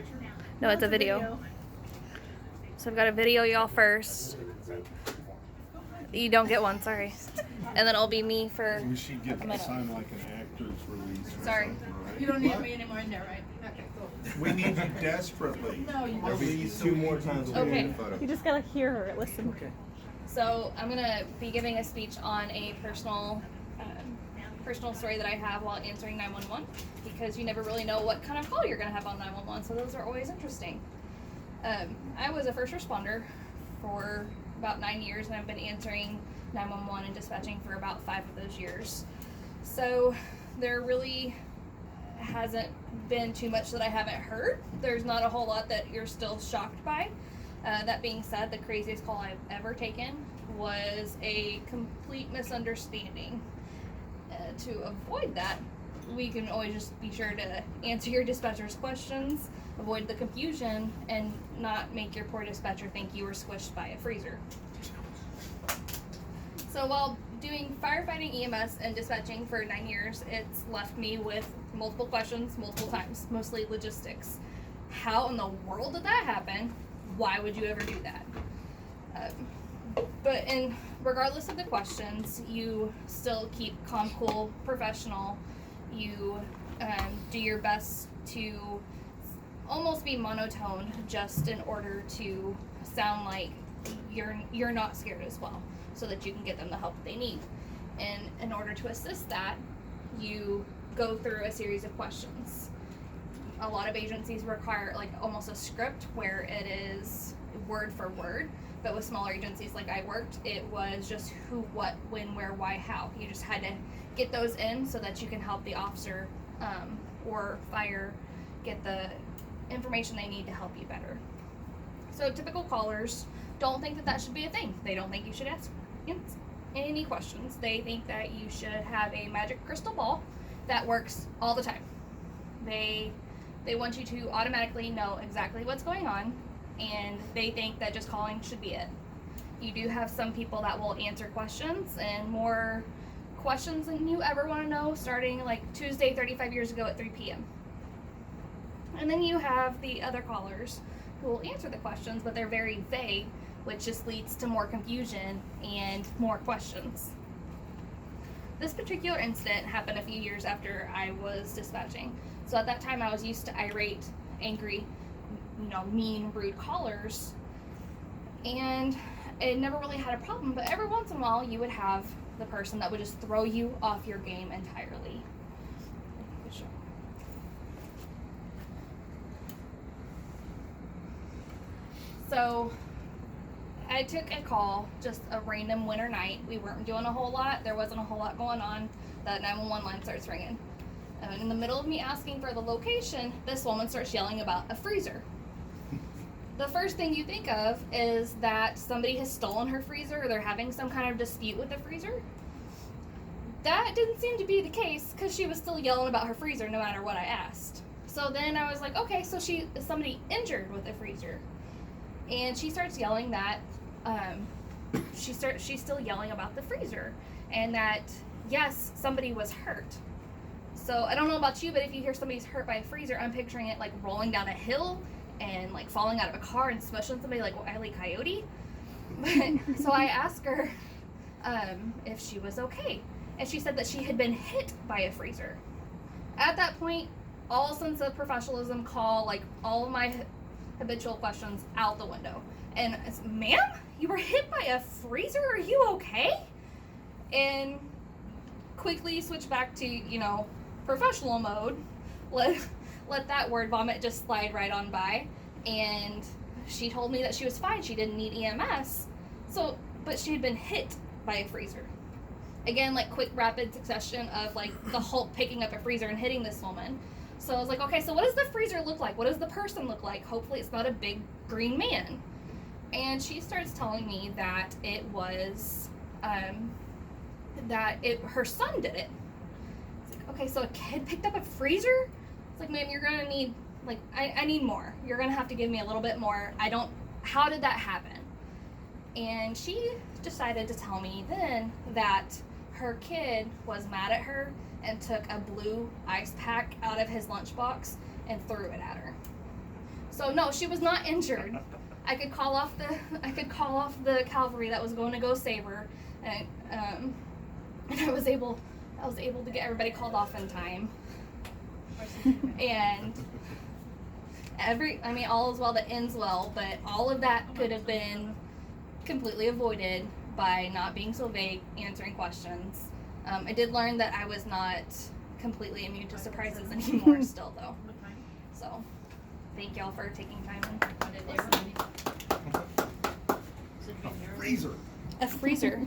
picture? No, it's a video. So I've got to video y'all first. You don't get one, sorry. And then it'll be me for We should get a minute. sign like an actor's release. Or Sorry. something, right? You don't need me anymore in there, right? Okay, cool. We need you desperately. No, you At don't. least 2 more times. we'll Okay. get a photo. You just gotta hear her. Listen. Okay. So I'm gonna be giving a speech on a personal story that I have while answering 911, because you never really know what kind of call you're gonna have on 911. So those are always interesting. I was a first responder for about 9 years, and I've been answering 911 and dispatching for about 5 of those years. So there really hasn't been too much that I haven't heard. There's not a whole lot that you're still shocked by. That being said, the craziest call I've ever taken was a complete misunderstanding. To avoid that, we can always just be sure to answer your dispatcher's questions, avoid the confusion, and not make your poor dispatcher think you were squished by a freezer. So while doing firefighting, EMS, and dispatching for 9 years, it's left me with multiple questions, multiple times, mostly logistics. How in the world did that happen? Why would you ever do that? Regardless of the questions, you still keep calm, cool, professional. You do your best to almost be monotone, just in order to sound like you're not scared as well, so that you can get them the help that they need. And in order to assist that, you go through a series of questions. A lot of agencies require like almost a script where it is word for word, but with smaller agencies like I worked, it was just who, what, when, where, why, how. You just had to get those in so that you can help the officer or fire get the information they need to help you better. So typical callers don't think that that should be a thing. They don't think you should ask any questions. They think that you should have a magic crystal ball that works all the time. They want you to automatically know exactly what's going on, and they think that just calling should be it. You do have some people that will answer questions, and more questions than you ever want to know, starting like Tuesday 35 years ago at 3 p.m. And then you have the other callers who will answer the questions, but they're very vague, which just leads to more confusion and more questions. This particular incident happened a few years after I was dispatching. So at that time I was used to irate, angry, mean, rude callers, and it never really had a problem, but every once in a while you would have the person that would just throw you off your game entirely. So I took a call just a random winter night. We weren't doing a whole lot. There wasn't a whole lot going on. That 911 line starts ringing. And in the middle of me asking for the location, this woman starts yelling about a freezer. The first thing you think of is that somebody has stolen her freezer, or they're having some kind of dispute with the freezer. That didn't seem to be the case, because she was still yelling about her freezer no matter what I asked. So then I was like, okay, so is somebody injured with the freezer? And she starts yelling that she's still yelling about the freezer, and that yes, somebody was hurt. So I don't know about you, but if you hear somebody's hurt by a freezer, I'm picturing it like rolling down a hill and like falling out of a car and smushing somebody like Wile E. Coyote. So I asked her if she was okay, and she said that she had been hit by a freezer. At that point, all sense of professionalism, like all of my habitual questions out the window. And it's, ma'am, you were hit by a freezer? Are you okay? And quickly switch back to, professional mode. Let that word vomit just slide right on by. And she told me that she was fine. She didn't need EMS. But she had been hit by a freezer. Again, like quick rapid succession of like the Hulk picking up a freezer and hitting this woman. So I was like, okay, so what does the freezer look like? What does the person look like? Hopefully it's not a big green man. And she starts telling me that it was, her son did it. It's like, okay, so a kid picked up a freezer? It's like, ma'am, you're gonna need, I need more. You're gonna have to give me a little bit more. How did that happen? And she decided to tell me then that her kid was mad at her and took a blue ice pack out of his lunchbox and threw it at her. So no, she was not injured. I could call off the cavalry that was going to go save her, and I was able to get everybody called off in time. And all is well that ends well, but all of that could have been completely avoided by not being so vague, answering questions. I did learn that I was not completely immune to surprises anymore still though. So thank y'all for taking time and listening. Freezer. A freezer.